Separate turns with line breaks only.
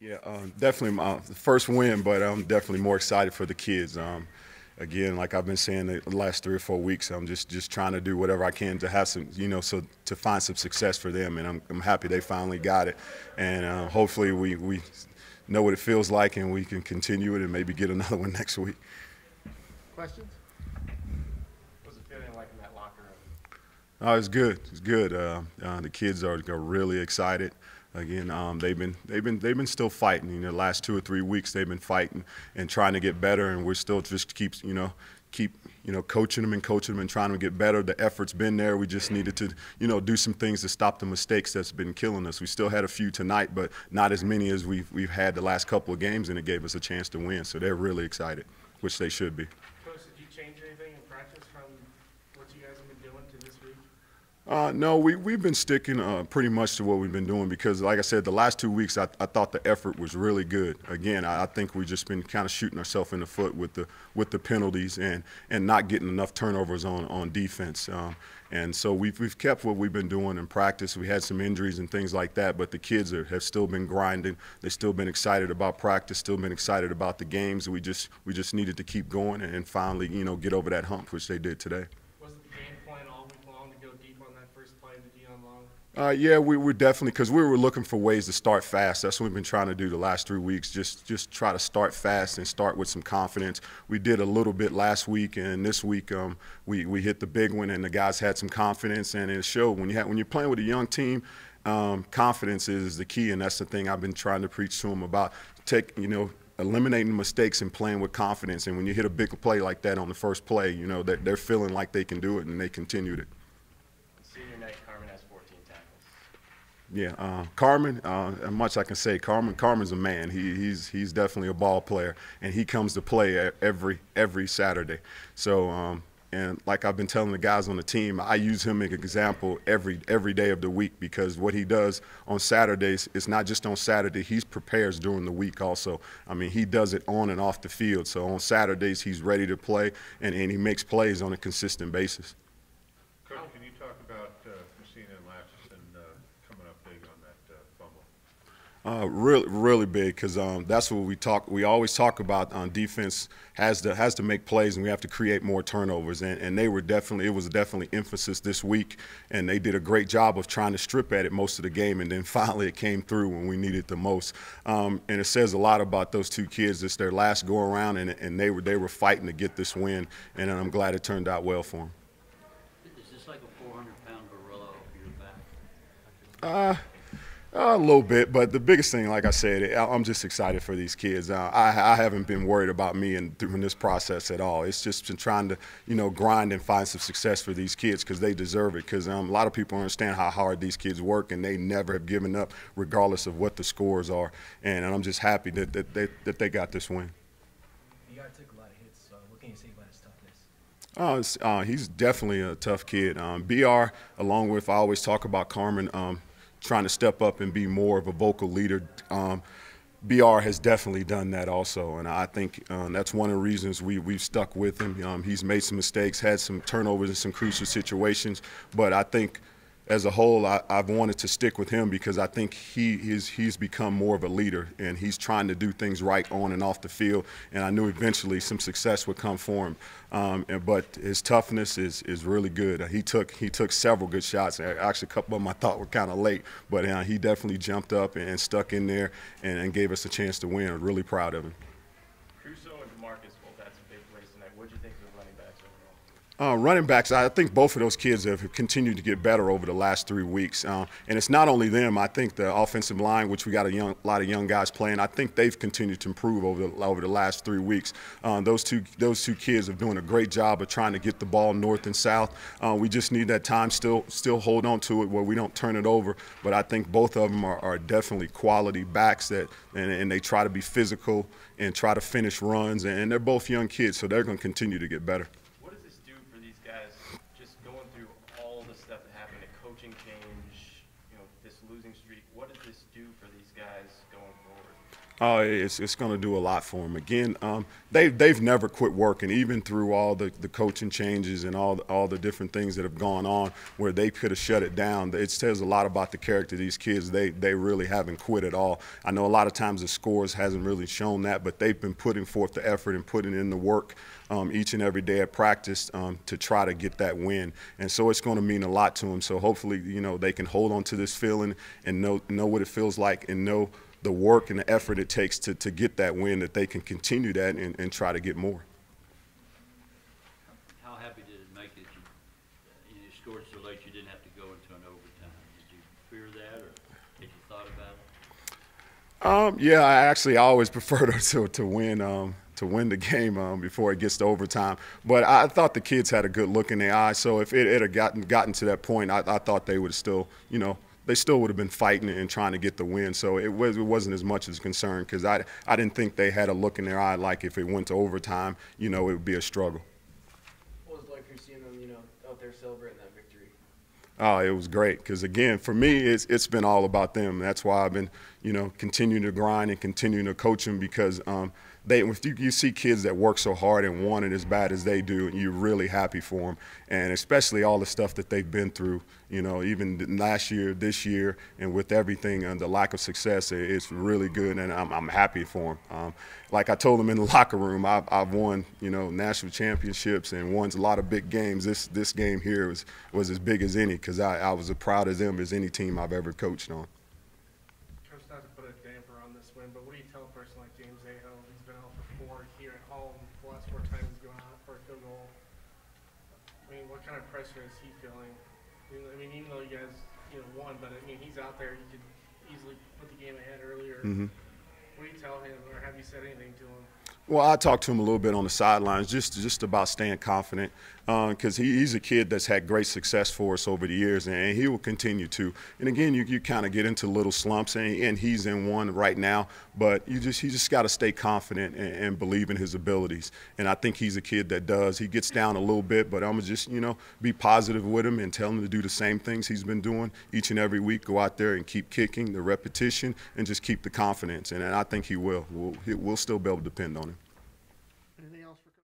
Yeah, definitely the first win, but I'm definitely more excited for the kids. Again, like I've been saying the last 3 or 4 weeks, I'm just trying to do whatever I can to have some, so to find some success for them, and I'm happy they finally got it, and hopefully we know what it feels like and we can continue it and maybe get another one next week.
Questions? What's it feeling like in that locker room?
It's good. It's good. The kids are really excited. Again, they've been still fighting. The last 2 or 3 weeks they've been fighting and trying to get better, and we're still just keep coaching them and trying to get better. The effort's been there. We just needed to do some things to stop the mistakes that's been killing us. We still had a few tonight, but not as many as we've had the last couple of games, and it gave us a chance to win. So they're really excited, which they should be.
Coach, did you change anything in practice from what you guys have been doing to this week?
No, we've been sticking pretty much to what we've been doing because, like I said, the last 2 weeks I thought the effort was really good. Again, I think we've just been kind of shooting ourselves in the foot with the penalties and not getting enough turnovers on defense. And so we've kept what we've been doing in practice. We had some injuries and things like that, but the kids have still been grinding. They've still been excited about practice, still been excited about the games. We just needed to keep going and finally get over that hump, which they did today.
Was it the game plan all week long to go deep on that first play of the Diehm long?
Yeah, we were definitely, because we were looking for ways to start fast. That's what we've been trying to do the last 3 weeks, just try to start fast and start with some confidence. We did a little bit last week, and this week we hit the big one, and the guys had some confidence, and it showed. When you're playing with a young team, confidence is the key, and that's the thing I've been trying to preach to them about. Eliminating mistakes and playing with confidence. And when you hit a big play like that on the first play, they're feeling like they can do it, and they continued it.
Senior night, Carmen has 14 tackles.
Yeah, Carmen, much I can say. Carmen's a man. He's definitely a ball player, and he comes to play every Saturday. So. And like I've been telling the guys on the team, I use him as an example every day of the week, because what he does on Saturdays, it's not just on Saturday. He prepares during the week also. I mean, he does it on and off the field. So on Saturdays, he's ready to play, and he makes plays on a consistent basis.
Coach, can you talk about Messina and Latchison coming up big on that fumble?
Really big, because that's what we always talk about. Defense has to make plays, and we have to create more turnovers. And it was definitely emphasis this week, and they did a great job of trying to strip at it most of the game. And then finally, it came through when we needed the most. And it says a lot about those two kids. It's their last go around, and they were fighting to get this win. And I'm glad it turned out well for them.
Is this like a 400-pound gorilla over your back?
A little bit, but the biggest thing, like I said, I'm just excited for these kids. I haven't been worried about me during this process at all. It's just been trying to, grind and find some success for these kids, because they deserve it. Because a lot of people understand how hard these kids work, and they never have given up, regardless of what the scores are. And I'm just happy that they got this win.
You guys took a lot of hits. What can you say about his toughness?
He's definitely a tough kid. BR, along with, I always talk about Carmen, trying to step up and be more of a vocal leader. BR has definitely done that also, and I think that's one of the reasons we've stuck with him. He's made some mistakes, had some turnovers in some crucial situations, but I think as a whole, I've wanted to stick with him because I think he's become more of a leader, and he's trying to do things right on and off the field, and I knew eventually some success would come for him. But his toughness is really good. He took several good shots. Actually, a couple of them I thought were kind of late, but he definitely jumped up and stuck in there and gave us a chance to win. I'm really proud of him.
Crusoe and DeMarcus both had some big plays tonight. What did you think of the running backs overall?
Running backs, I think both of those kids have continued to get better over the last 3 weeks. And it's not only them. I think the offensive line, which we got a lot of young guys playing, I think they've continued to improve over the last 3 weeks. Those two kids are doing a great job of trying to get the ball north and south. We just need that time still hold on to it where we don't turn it over. But I think both of them are definitely quality backs and they try to be physical and try to finish runs. And they're both young kids, so they're going to continue to get better.
Going through all the stuff that happened, a coaching change, this losing streak, what does this do for these guys going
Oh, it's going to do a lot for them. Again, they've never quit working, even through all the coaching changes and all the different things that have gone on where they could have shut it down. It says a lot about the character of these kids. They really haven't quit at all. I know a lot of times the scores hasn't really shown that, but they've been putting forth the effort and putting in the work each and every day at practice to try to get that win. And so it's going to mean a lot to them. So hopefully, they can hold on to this feeling and know what it feels like and know the work and the effort it takes to get that win, that they can continue that and try to get more.
How happy did it make that you scored so late you didn't have to go into an overtime? Did you fear that, or had you thought about it?
Yeah, I always prefer to win the game before it gets to overtime. But I thought the kids had a good look in their eyes. So if it had gotten to that point, I thought they would still, they still would have been fighting and trying to get the win. So it wasn't as much as concern because I didn't think they had a look in their eye like if it went to overtime, it would be a struggle.
What was it like for you seeing them, out there celebrating that victory?
Oh, it was great because, again, for me, it's been all about them. That's why I've been, continuing to grind and continuing to coach them because if you see kids that work so hard and want it as bad as they do, you're really happy for them. And especially all the stuff that they've been through, even last year, this year, and with everything and the lack of success, it's really good, and I'm happy for them. Like I told them in the locker room, I've won, national championships and won a lot of big games. This game here was as big as any because I was as proud of them as any team I've ever coached on.
Coach, not to put a damper on this win, but what do you tell a person like Diehm? He's been out for 4 here at home. The last 4 times he's gone out for a field goal. I mean, what kind of pressure is he feeling? I mean, even though you guys, won, but I mean, he's out there. He could easily put the game ahead earlier.
Mm-hmm.
What do you tell him, or have you said anything to him?
Well, I talked to him a little bit on the sidelines, just about staying confident, because he's a kid that's had great success for us over the years, and he will continue to. And again, you kind of get into little slumps, and he's in one right now. But he just got to stay confident and believe in his abilities. And I think he's a kid that does. He gets down a little bit, but I'm gonna just be positive with him and tell him to do the same things he's been doing each and every week. Go out there and keep kicking, the repetition, and just keep the confidence. And I think he will. We'll still be able to depend on him.